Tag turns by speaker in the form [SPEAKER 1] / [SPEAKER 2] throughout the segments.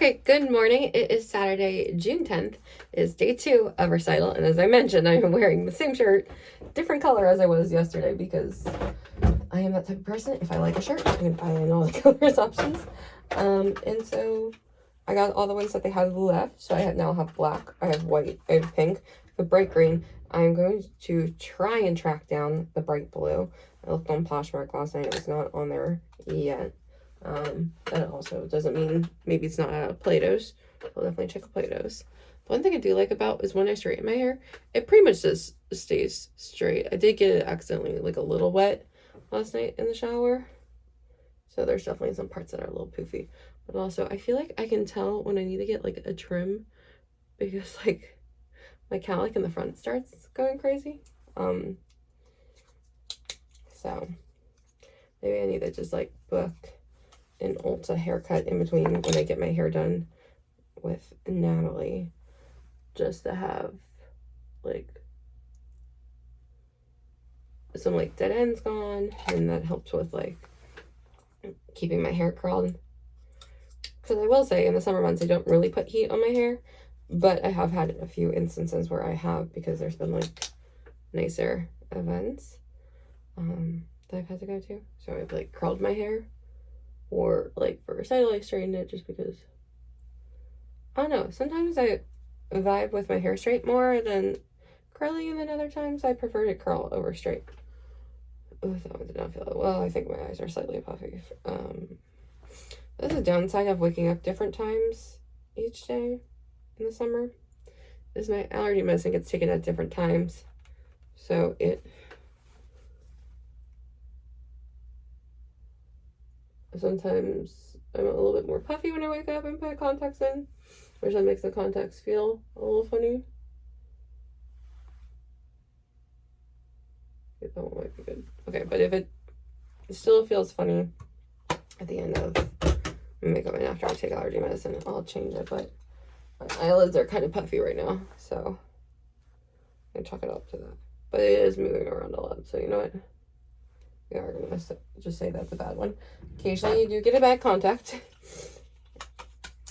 [SPEAKER 1] Okay, good morning. It is Saturday, June 10th. It is day 2 of Recital, and as I mentioned, I am wearing the same shirt, different color as I was yesterday, because I am that type of person. If I like a shirt, I'm going to buy in all the colors options. And so I got all the ones that they had left. So I now have black, I have white, I have pink, I have bright green. I'm going to try and track down the bright blue. I looked on Poshmark last night. It was not on there yet. That also doesn't mean maybe it's not out of Plato's. I'll definitely check Plato's. One thing I do like about is when I straighten my hair, it pretty much just stays straight. I did get it accidentally like a little wet last night in the shower, so there's definitely some parts that are a little poofy. But also, I feel like I can tell when I need to get like a trim, because like my cowlick in the front starts going crazy. So maybe I need to just like book an Ulta haircut in between when I get my hair done with Natalie, just to have like some like dead ends gone, and that helps with like keeping my hair curled. Because I will say in the summer months I don't really put heat on my hair, but I have had a few instances where I have, because there's been like nicer events that I've had to go to. So I've like curled my hair, or like for Recital I straightened it just because, I don't know, sometimes I vibe with my hair straight more than curly, and then other times I prefer to curl over straight. Oh, that one did not feel well. I think my eyes are slightly puffy. That's a downside of waking up different times each day in the summer, is my allergy medicine gets taken at different times, so it sometimes I'm a little bit more puffy when I wake up and put contacts in, which then makes the contacts feel a little funny. That one might be good. Okay, but if it still feels funny at the end of makeup and after I take allergy medicine, I'll change it. But my eyelids are kind of puffy right now, so I can chalk it up to that. But it is moving around a lot, so you know what? We are going to just say that's a bad one. Occasionally you do get a bad contact.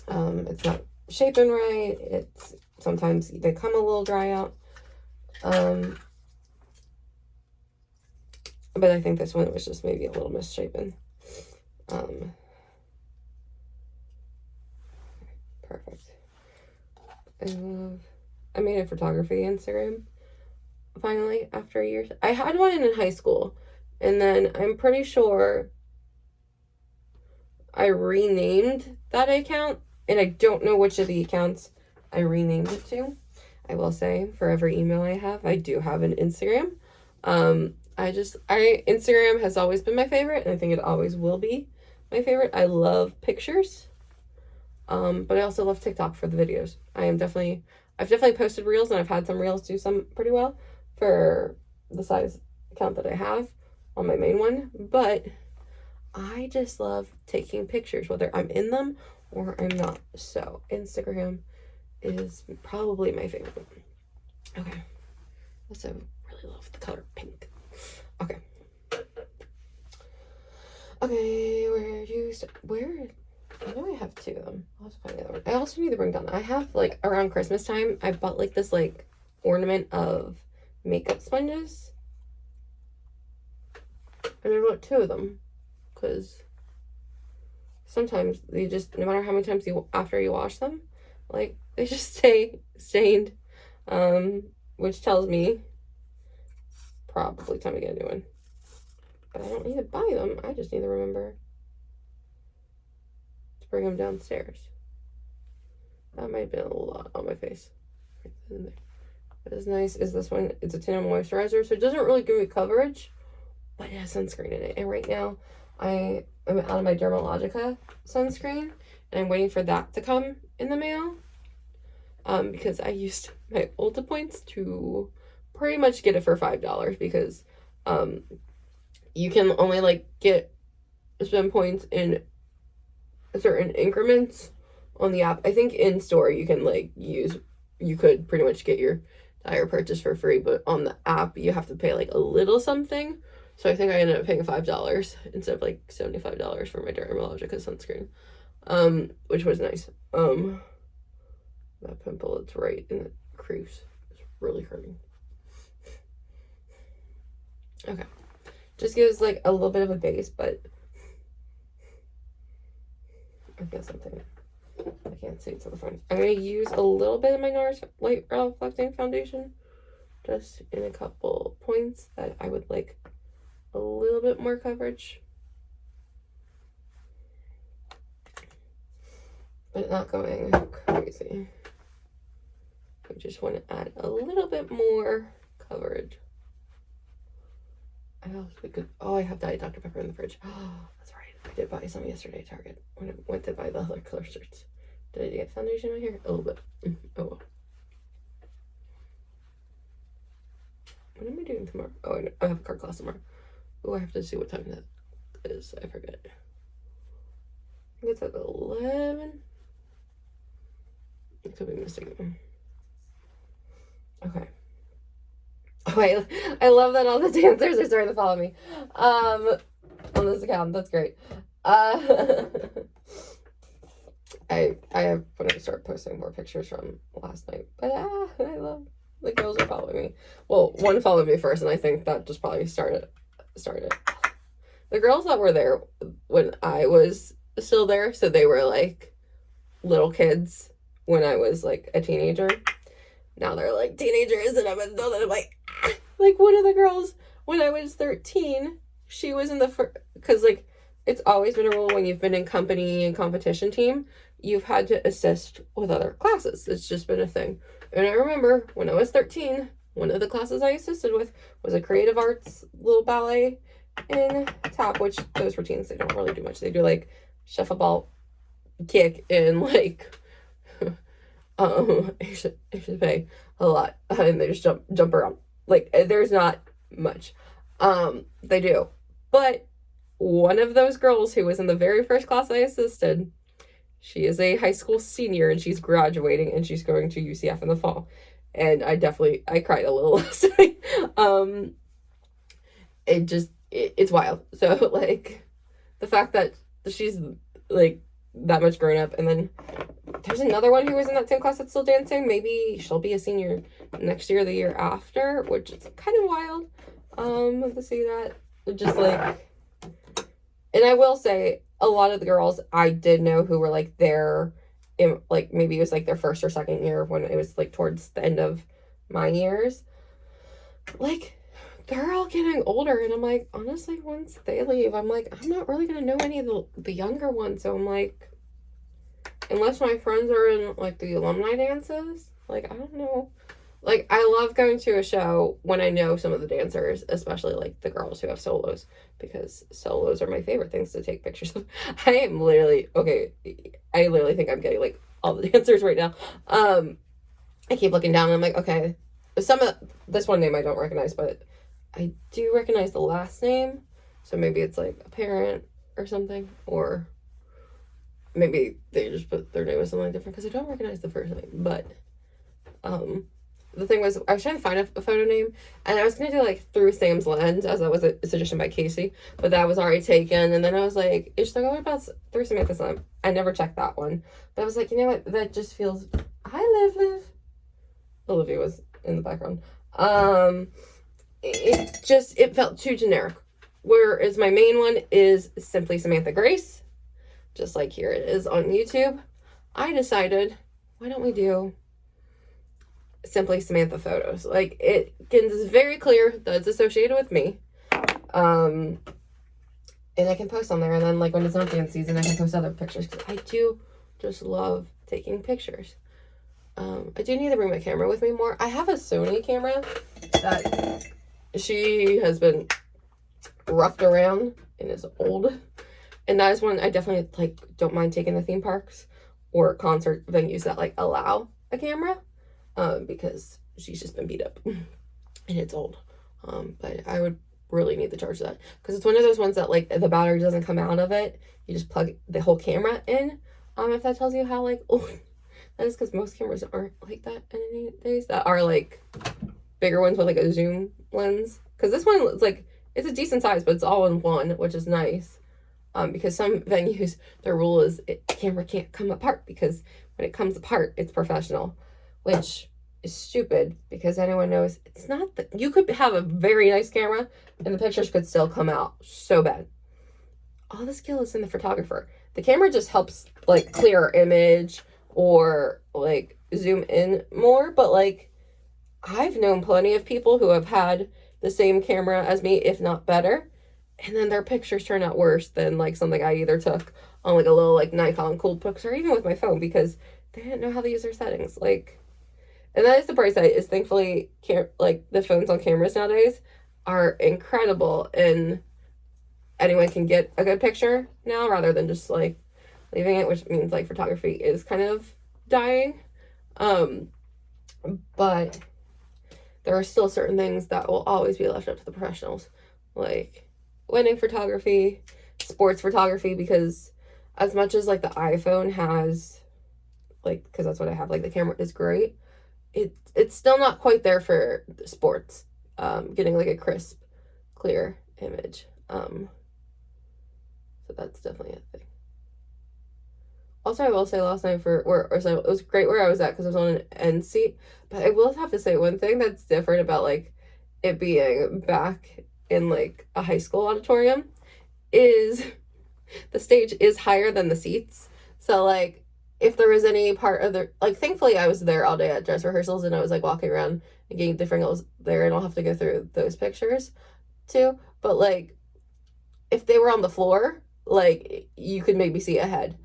[SPEAKER 1] It's not shaping right. It's sometimes they come a little dry out. But I think this one was just maybe a little misshapen. Perfect. I made a photography Instagram finally after years. I had one in high school, and then I'm pretty sure I renamed that account, and I don't know which of the accounts I renamed it to. I will say, for every email I have, I do have an Instagram. Instagram has always been my favorite, and I think it always will be my favorite. I love pictures, but I also love TikTok for the videos. I've definitely posted reels, and I've had some reels do some pretty well for the size account that I have on my main one, but I just love taking pictures, whether I'm in them or I'm not. So Instagram is probably my favorite. Okay. Also really love the color pink. Okay. Okay, where do you start? I know I have 2 of them. I'll have to find the other one. I also need to bring down, I have like around Christmas time, I bought like this like ornament of makeup sponges. And I bought 2 of them, because sometimes they just, no matter how many times after you wash them, like they just stay stained, which tells me probably time to get a new one. But I don't need to buy them. I just need to remember to bring them downstairs. That might have been a lot on my face. What is nice is this one. It's a tinted moisturizer, so it doesn't really give me coverage, but it has sunscreen in it. And right now, I am out of my Dermalogica sunscreen, and I'm waiting for that to come in the mail. Because I used my Ulta points to pretty much get it for $5, because you can only like spend points in certain increments on the app. I think in store you can you could pretty much get your entire purchase for free, but on the app you have to pay like a little something. So I think I ended up paying $5 instead of like $75 for my Dermalogica sunscreen. which was nice. That pimple, it's right in the crease. It's really hurting. Okay. Just gives like a little bit of a base, but I feel something. I can't see it to the front. I'm going to use a little bit of my NARS Light Reflecting Foundation, just in a couple points that I would like a little bit more coverage. But not going crazy. I just want to add a little bit more coverage. I also could, oh, I have Diet Dr. Pepper in the fridge. Oh, that's right. I did buy some yesterday at Target when I went to buy the other color shirts. Did I get foundation in my hair? A little bit. Oh well. What am I doing tomorrow? Oh, I have a card class tomorrow. Oh, I have to see what time that is. I forget. I think it's at 11. I could be missing them. Okay. Oh, I love that all the dancers are starting to follow me on this account. That's great. I have when I start posting more pictures from last night, but I love the girls are following me. Well, one followed me first, and I think that just probably started. The girls that were there when I was still there, so they were like little kids when I was like a teenager. Now they're like teenagers, and I'm an adult, and I'm like one of the girls when I was 13, she was in the first, because like it's always been a rule when you've been in company and competition team, you've had to assist with other classes. It's just been a thing. And I remember when I was 13, one of the classes I assisted with was a creative arts little ballet in tap, which those routines, they don't really do much. They do like shuffle ball, kick, and like you should pay a lot, and they just jump around. Like there's not much they do. But one of those girls who was in the very first class I assisted, she is a high school senior, and she's graduating, and she's going to UCF in the fall. And I cried a little last night. It's wild. So like the fact that she's like that much grown up, and then there's another one who was in that same class that's still dancing. Maybe she'll be a senior next year or the year after, which is kind of wild to see that. Just like, and I will say a lot of the girls I did know who were like there in like maybe it was like their first or second year when it was like towards the end of my years, like they're all getting older, and I'm like, honestly, once they leave, I'm like, I'm not really gonna know any of the younger ones. So I'm like, unless my friends are in like the alumni dances, like I don't know. Like I love going to a show when I know some of the dancers, especially like the girls who have solos, because solos are my favorite things to take pictures of. I literally think I'm getting like all the dancers right now. I keep looking down and I'm like, okay, some of this one name I don't recognize, but I do recognize the last name. So maybe it's like a parent or something, or maybe they just put their name as something different because I don't recognize the first name. But the thing was, I was trying to find a photo name, and I was going to do like Through Sam's Lens, as that was a suggestion by Casey, but that was already taken. And then I was like, it's like, what about Through Samantha's Lens? I never checked that one, but I was like, you know what? That just feels, hi, Liv. Olivia was in the background. It felt too generic. Whereas my main one is Simply Samantha Grace, just like here it is on YouTube. I decided, why don't we do Simply Samantha Photos? Like, it is very clear that it's associated with me. And I can post on there, and then like when it's not dance season, I can post other pictures, because I do just love taking pictures. I do need to bring my camera with me more. I have a Sony camera that she has been roughed around and is old. And that is one I definitely like don't mind taking to theme parks or concert venues that like allow a camera. Because she's just been beat up and it's old. But I would really need to charge that, because it's one of those ones that like the battery doesn't come out of it. You just plug the whole camera in. If that tells you how like old that is, because most cameras aren't like that any days. That are like bigger ones with like a zoom lens. Because this one is like, it's a decent size, but it's all in one, which is nice. because some venues, their rule is camera can't come apart, because when it comes apart, it's professional, which is stupid, because anyone knows it's not that. You could have a very nice camera and the pictures could still come out so bad. All the skill is in the photographer. The camera just helps like clear image or like zoom in more, but like I've known plenty of people who have had the same camera as me, if not better, and then their pictures turn out worse than like something I either took on like a little like Nikon Coolpix or even with my phone, because they didn't know how to use their settings. Like, and that is the bright side, is thankfully like the phones on cameras nowadays are incredible, and anyone can get a good picture now rather than just like leaving it, which means like photography is kind of dying. But there are still certain things that will always be left up to the professionals, like wedding photography, sports photography, because as much as like the iPhone has, like, because that's what I have, like the camera is great, it's still not quite there for sports, getting like a crisp, clear image. So that's definitely a thing. Also, I will say last night so it was great where I was at because I was on an end seat. But I will have to say one thing that's different about like it being back in like a high school auditorium is the stage is higher than the seats. So like if there was any part of the, like, thankfully I was there all day at dress rehearsals and I was like walking around and getting different angles there, and I'll have to go through those pictures too. But like if they were on the floor, like you could maybe see ahead,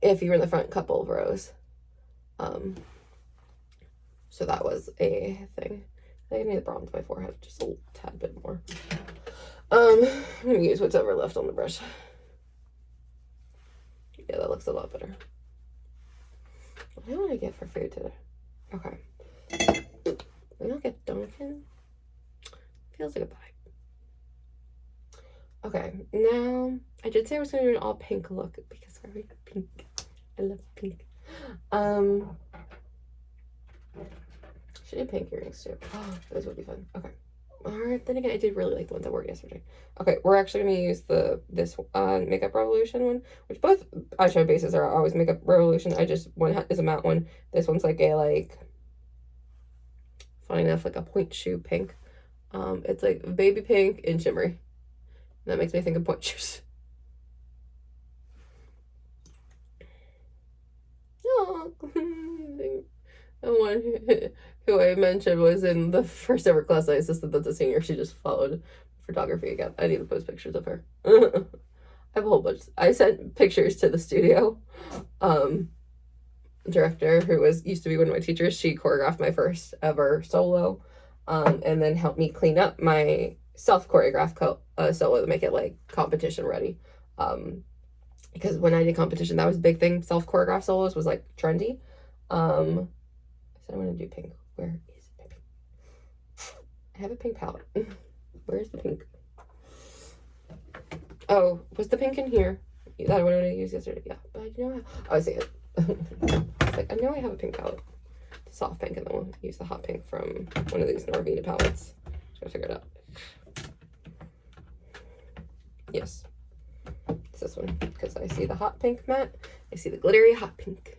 [SPEAKER 1] if you were in the front couple of rows. So that was a thing. I think I need to bronze my forehead just a tad bit more. I'm gonna use whatever left on the brush. Yeah, that looks a lot better. What do I want to get for food today? Okay. We don't get Dunkin'. Feels like a pie. Okay, now I did say I was gonna do an all pink look because I like pink. I love pink. Should do pink earrings too. Oh, those would be fun. Okay. Alright, then again, I did really like the ones I wore yesterday. Okay, we're actually gonna use this Makeup Revolution one, which both eyeshadow bases are always Makeup Revolution. I just, one is a matte one. This one's like a funny enough, like a point shoe pink. It's like baby pink and shimmery. That makes me think of point shoes. Oh, the one who I mentioned was in the first ever class I assisted that's a senior. She just followed photography again. I need to post pictures of her. I have a whole bunch. I sent pictures to the studio director, who used to be one of my teachers. She choreographed my first ever solo, and then helped me clean up my self-choreographed solo to make it like competition ready. Because when I did competition, that was a big thing. Self-choreographed solos was like trendy. I said I want to do pink. Where is my pink? I have a pink palette. Where's the pink? Oh, was the pink in here? That one I used yesterday. Yeah, but I know I see it. It's like, I know I have a pink palette. Soft pink, and then we'll use the hot pink from one of these Norvina palettes. Just gotta figure it out. Yes, it's this one, because I see the hot pink matte. I see the glittery hot pink.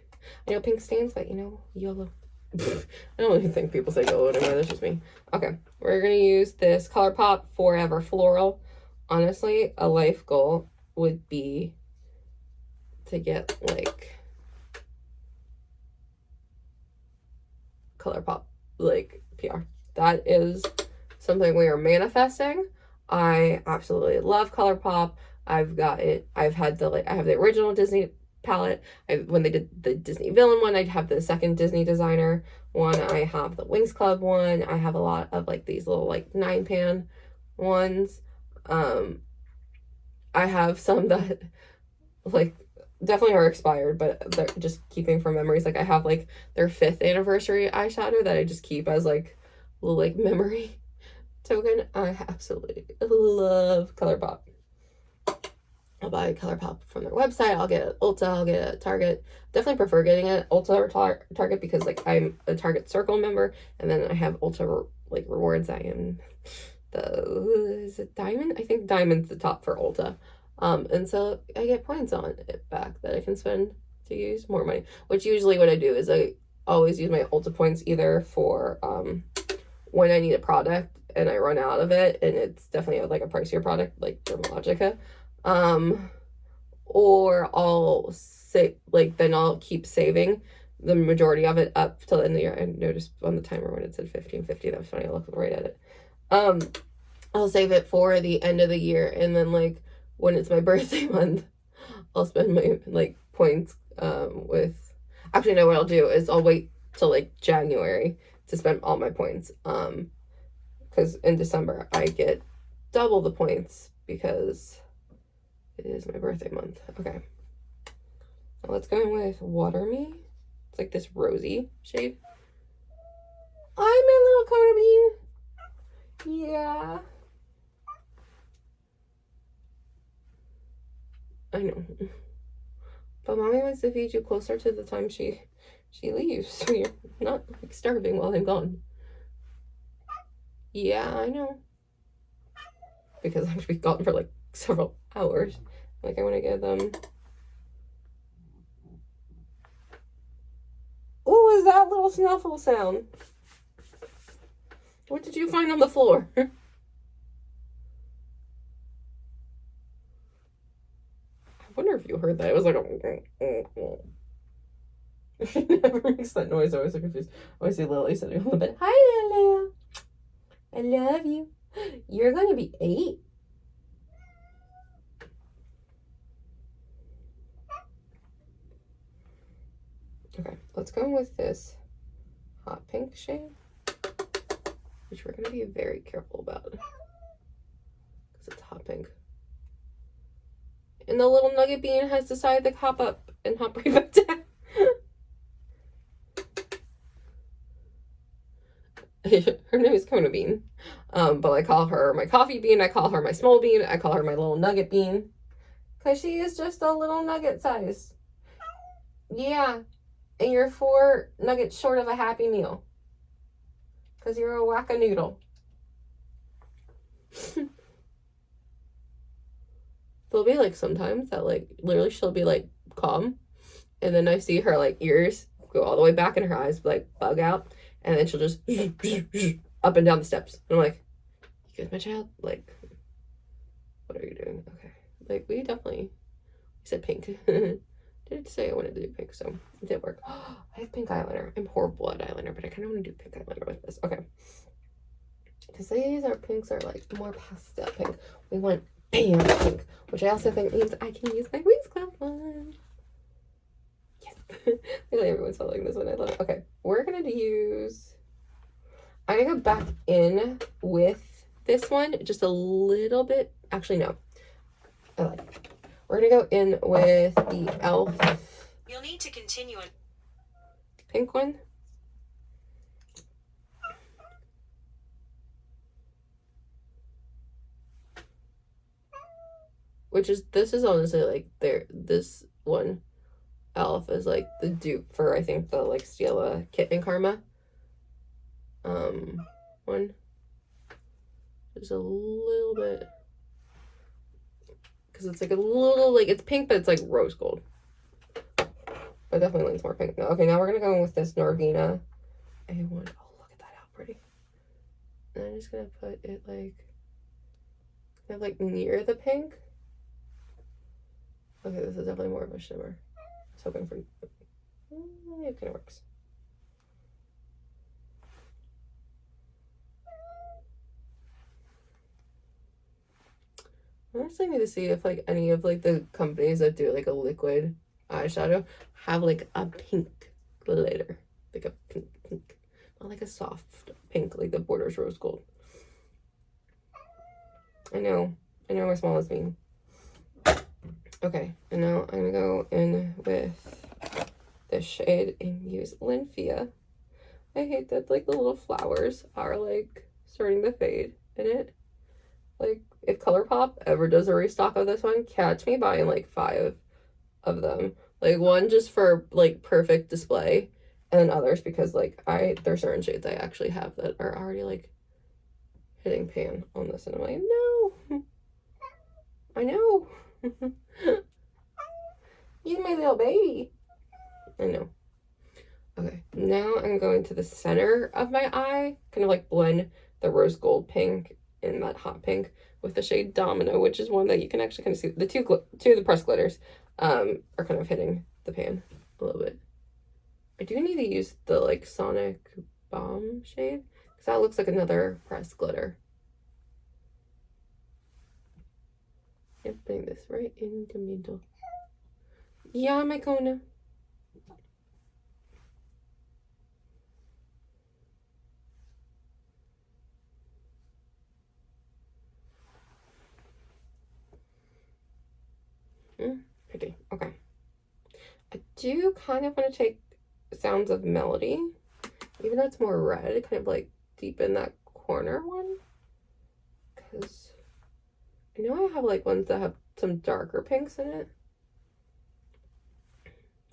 [SPEAKER 1] I know pink stains, but you know, YOLO. I don't even think people say YOLO anymore. That's just me. Okay, we're gonna use this ColourPop Forever Floral. Honestly, a life goal would be to get like ColourPop like PR. That is something we are manifesting. I absolutely love ColourPop. I've got it. I have the original Disney palette. When they did the Disney villain one, I'd have the second Disney designer one. I have the Wings Club one. I have a lot of like these little like 9-pan ones. I have some that like definitely are expired, but they're just keeping from memories. Like I have like their 5th anniversary eyeshadow that I just keep as like a little like memory token. I absolutely love ColourPop. I'll buy ColourPop from their website. I'll get it at Ulta. I'll get it at Target. Definitely prefer getting it at Ulta or Target because like I'm a Target Circle member, and then I have Ulta like rewards. I am is it Diamond? I think Diamond's the top for Ulta. And so I get points on it back that I can spend to use more money, which usually what I do is I always use my Ulta points either for when I need a product and I run out of it, and it's definitely like a pricier product like Dermalogica, or I'll say like then I'll keep saving the majority of it up till the end of the year. I noticed on the timer when it said 1550, that was funny. I looked right at it. I'll save it for the end of the year, and then like when it's my birthday month, I'll spend my like points with. Actually, no. What I'll do is I'll wait till like January to spend all my points. Because in December I get double the points because it is my birthday month. Okay. Now let's go in with Water Me. It's like this rosy shade. I'm a little Kona Bean. Yeah. I know. But mommy wants to feed you closer to the time she leaves, so you're not like starving while I'm gone. Yeah, I know. Because I'm gonna be gone for like several hours. Like I want to get them. What was that little snuffle sound? What did you find on the floor? I wonder if you heard that. It was like a... She never makes that noise. I always so confused. I always see Lily sitting on the bed. Hi, Lily. I love you. You're going to be 8. Okay, let's go with this hot pink shade, which we're going to be very careful about because it's hot pink. And the little nugget bean has decided to hop up and hop right back down. Her name is Kona Bean, but I call her my coffee bean, I call her my small bean, I call her my little nugget bean, because she is just a little nugget size. Yeah, and you're 4 nuggets short of a Happy Meal, because you're a whack-a-noodle. There'll be like sometimes that like literally she'll be like calm, and then I see her like ears go all the way back in her eyes like bug out, and then she'll just up and down the steps. And I'm like, you good, my child? Like, what are you doing? Okay. Like, we said pink. Did say I wanted to do pink, so it did work. I have pink eyeliner. I'm horrible at eyeliner, but I kind of want to do pink eyeliner with this. Okay. Because these are pinks are like more pastel pink. We want bam pink, which I also think means I can use my Wings Club one. Really, everyone's following this one. I love it. Okay, we're gonna use. I'm gonna go back in with this one just a little bit. Actually, no. I like it. We're gonna go in with the e.l.f.
[SPEAKER 2] You'll need to continue on.
[SPEAKER 1] Pink one. This is honestly like this one. e.l.f. is like the dupe for I think the like Stila Kit and Karma one. Just a little bit because it's like a little like it's pink but it's like rose gold. But definitely leans more pink. Okay, now we're gonna go in with this Norvina A1. Oh, look at that, how pretty. And I'm just gonna put it like kind of like near the pink. Okay, this is definitely more of a shimmer. I was hoping for it kind of works. I honestly need to see if like any of like the companies that do like a liquid eyeshadow have like a pink glitter, like a pink, not like a soft pink, like the border's rose gold. I know my small is mean. Okay, and now I'm gonna go in with this shade and use Linfia. I hate that like the little flowers are like starting to fade in it. Like if ColourPop ever does a restock of this one, catch me buying like 5 of them. Like one just for like perfect display, and then others because like there's certain shades I actually have that are already like hitting pan on this, and I'm like, no. I know. He's my little baby. I know. Okay, now I'm going to the center of my eye, kind of like blend the rose gold pink and that hot pink with the shade Domino, which is one that you can actually kind of see. The two of the pressed glitters are kind of hitting the pan a little bit. I do need to use the like Sonic Bomb shade because that looks like another pressed glitter. Yep, bring this right in the middle. Yeah, my Kona. Pretty. Okay. I do kind of want to take Sounds of Melody, even though it's more red, kind of like deepen that corner one. Because I know I have like ones that have some darker pinks in it.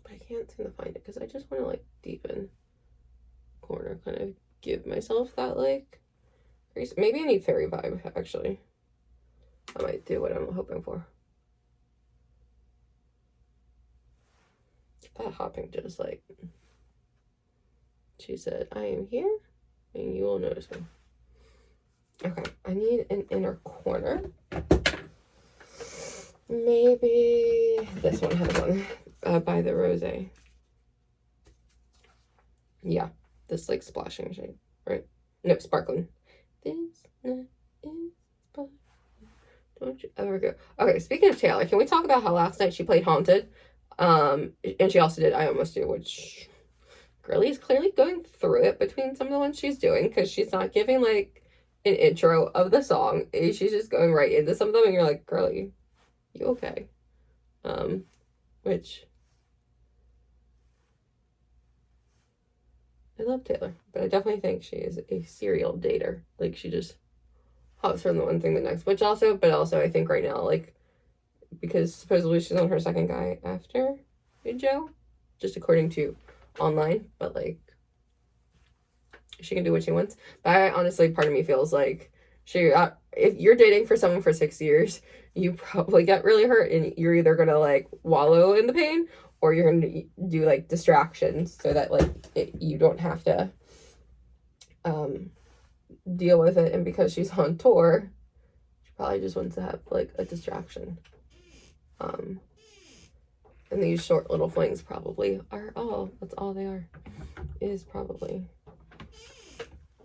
[SPEAKER 1] But I can't seem to find it because I just want to like deepen corner, kind of give myself that like, maybe I need fairy vibe actually. I might do what I'm hoping for. That hot pink just like, she said, I am here and you will notice me. Okay, I need an inner corner. Maybe this one has one by the Rose. Yeah, this like splashing shade, right? No, sparkling. This night is sparkling. Don't you ever go. Okay, speaking of Taylor, can we talk about how last night she played Haunted? And she also did I Almost Do, which Girly is clearly going through it between some of the ones she's doing because she's not giving like an intro of the song. She's just going right into some of them, and you're like, Girly, you okay? Which I love Taylor, but I definitely think she is a serial dater. Like she just hops from the one thing to the next. But also I think right now, like, because supposedly she's on her second guy after Joe, just according to online, but like she can do what she wants. But I honestly, part of me feels like if you're dating for someone for 6 years, you probably get really hurt, and you're either gonna like wallow in the pain, or you're gonna do like distractions so that like you don't have to deal with it. And because she's on tour, she probably just wants to have like a distraction. And these short little flings probably are that's all they are, is probably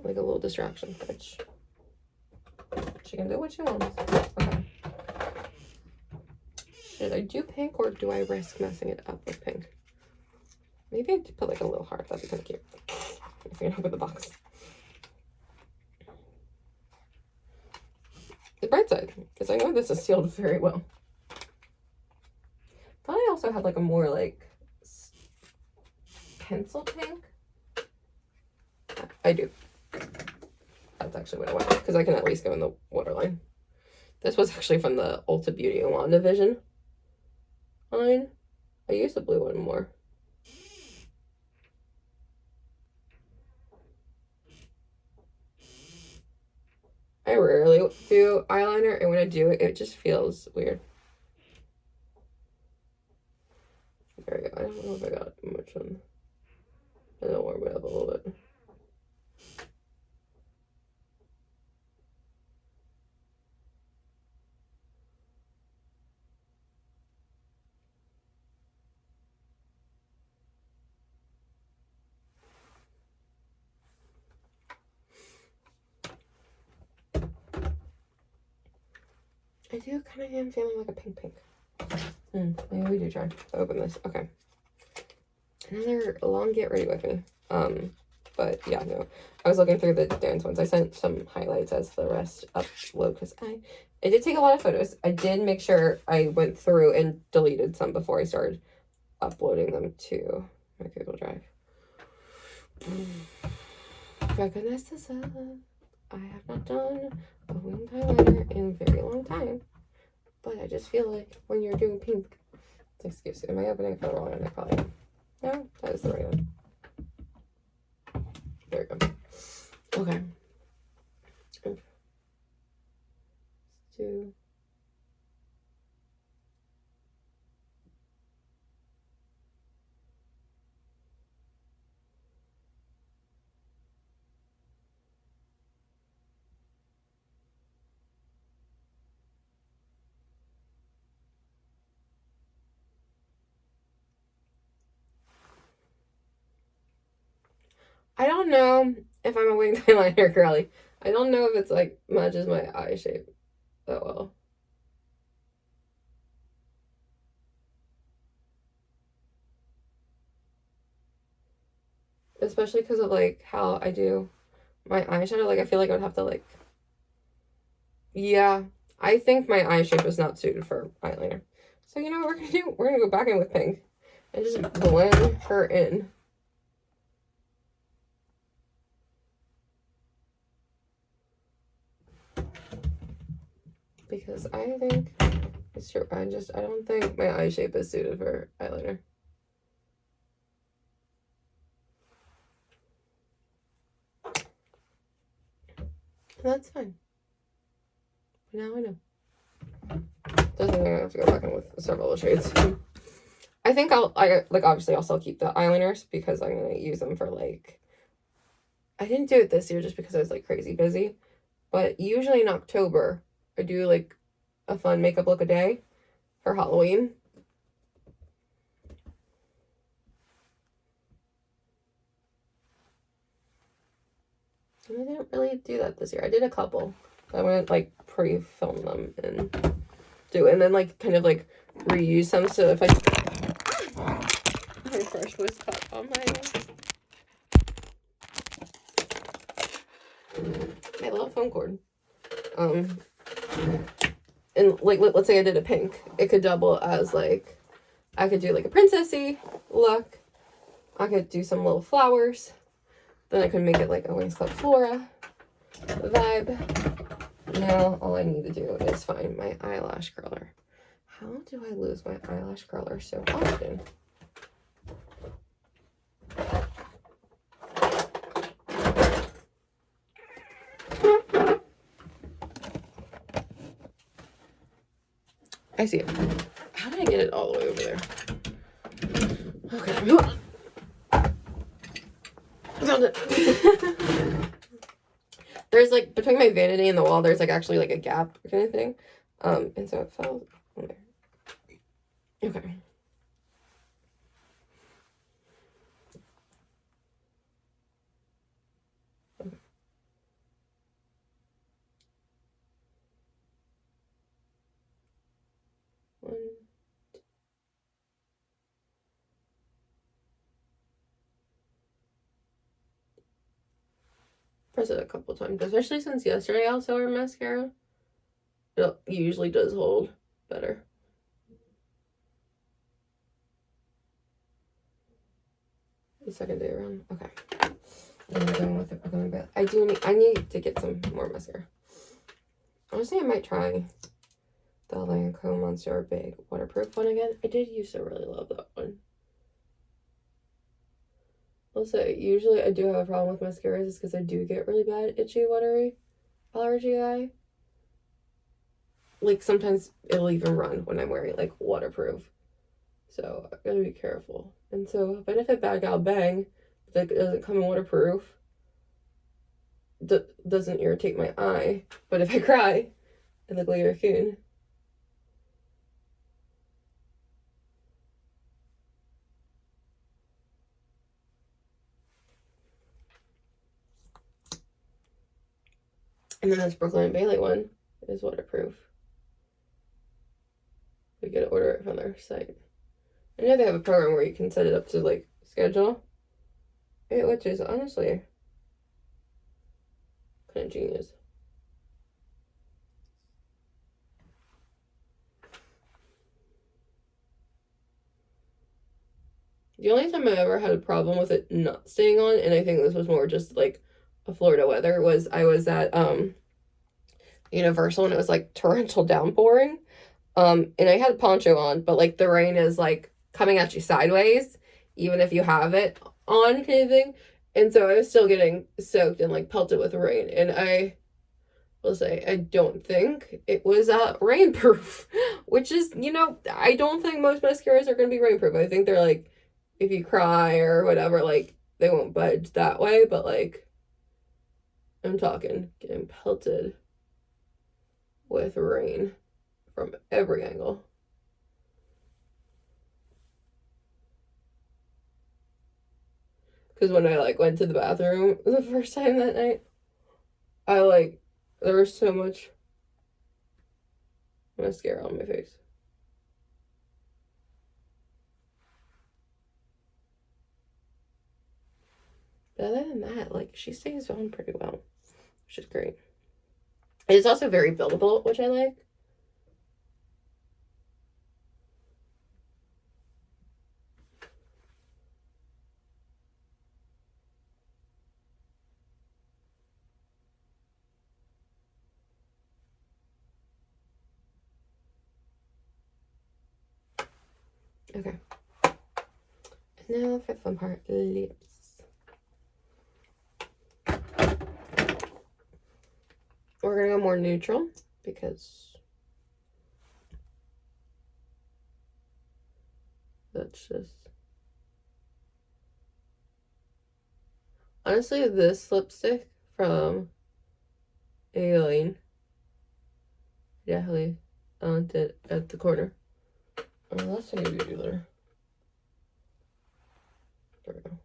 [SPEAKER 1] like a little distraction, which she can do what she wants. Okay. Should I do pink, or do I risk messing it up with pink? Maybe I could put like a little heart. That'd be kind of cute. If you can open the box. The bright side, because I know this is sealed very well. Thought I also had like a more like pencil pink. I do. That's actually what I want, because I can at least go in the waterline. This was actually from the Ulta Beauty and WandaVision line. I use the blue one more. I rarely do eyeliner, and when I do it, it just feels weird. There we go. I don't know if I got much on. I'm gonna warm it up a little bit. I do kind of am feeling like a pink. Maybe we do try to open this. Okay. Another long get ready with me. But yeah, no. I was looking through the dance ones. I sent some highlights as the rest upload because I did take a lot of photos. I did make sure I went through and deleted some before I started uploading them to my Google Drive. My goodness, I have not done a winged highlighter in a very long time. But I just feel like when you're doing pink, excuse me, am I opening it for the wrong one? I probably am. No, that is the right one. There we go. Okay. Let's do I don't know if I'm a winged eyeliner girly. I don't know if it's like matches my eye shape that well. Especially because of like how I do my eyeshadow. Like I feel like I would have to like, yeah, I think my eye shape is not suited for eyeliner. So you know what we're gonna do? We're gonna go back in with pink and just blend her in. Because I think it's true. I don't think my eye shape is suited for eyeliner. That's fine. Now I know. Doesn't mean I have to go back in with several shades. I think obviously I'll still keep the eyeliners because I'm gonna use them for like, I didn't do it this year just because I was like crazy busy, but usually in October I do like a fun makeup look a day for Halloween. And I didn't really do that this year. I did a couple. I went like pre-film them and do it, and then like kind of like reuse them. So if my brush was cut on my little phone cord. And like let's say I did a pink, it could double as like I could do like a princessy look. I could do some little flowers. Then I could make it like a Wings Club Flora vibe. Now all I need to do is find my eyelash curler. How do I lose my eyelash curler so often? I see it. How did I get it all the way over there? Okay. Found it. There's like between my vanity and the wall, there's like actually like a gap kind of thing. And so it fell on there. Okay. One. Press it a couple times, especially since yesterday I also wore mascara. It usually does hold better. The second day around. Okay. And I'm going with it. I need to get some more mascara. Honestly, I might try the Lancome Monster Big waterproof one again. I did used to really love that one. I'll say, usually I do have a problem with mascaras is because I do get really bad itchy, watery allergy eye. Like, sometimes it'll even run when I'm wearing, like, waterproof. So, I gotta be careful. And so, Benefit Bad Gal Bang, that doesn't come in waterproof, doesn't irritate my eye. But if I cry, I look like a raccoon. And then this Brooklyn & Bailey one is waterproof. We gotta order it from their site. I know they have a program where you can set it up to like schedule it, which is honestly kind of genius. The only time I ever had a problem with it not staying on, and I think this was more just like a Florida weather, was I was at Universal and it was like torrential downpouring. And I had a poncho on, but like the rain is like coming at you sideways, even if you have it on, kind of thing. And so I was still getting soaked and like pelted with rain. And I will say, I don't think it was rainproof, which is, I don't think most mascaras are going to be rainproof. I think they're like, if you cry or whatever, like they won't budge that way. But like, I'm talking getting pelted with rain from every angle. Because when I, like, went to the bathroom the first time that night, there was so much mascara on my face. But other than that, like, she stays on pretty well, which is great. It's also very buildable, which I like. Okay. And now for the fun part, lips. We're gonna go more neutral because that's just... Honestly, this lipstick from Aileen definitely did at the corner. Let's take a beauty blender. There we go.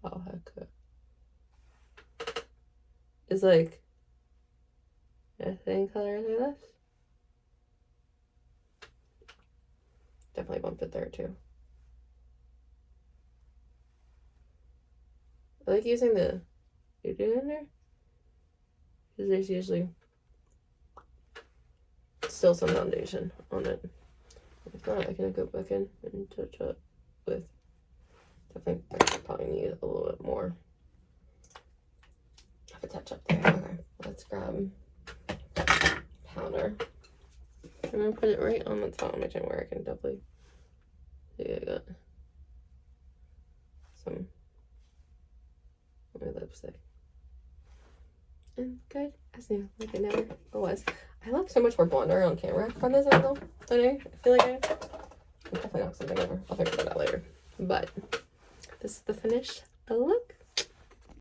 [SPEAKER 1] Oh, heck. It's like the same color as this. Definitely bumped it there too. I like using the beauty blender because there's usually still some foundation on it. If not, I can go back in and touch up with... I think I probably need a little bit more of a touch up there. Okay, let's grab powder. I'm gonna put it right on the top of my chin where I can definitely see I got some on my lipstick. And good as new, like I never was. I look so much more blonder on camera from this angle today. I feel like I'm definitely not something over. I'll figure that out later. But this is the finished look.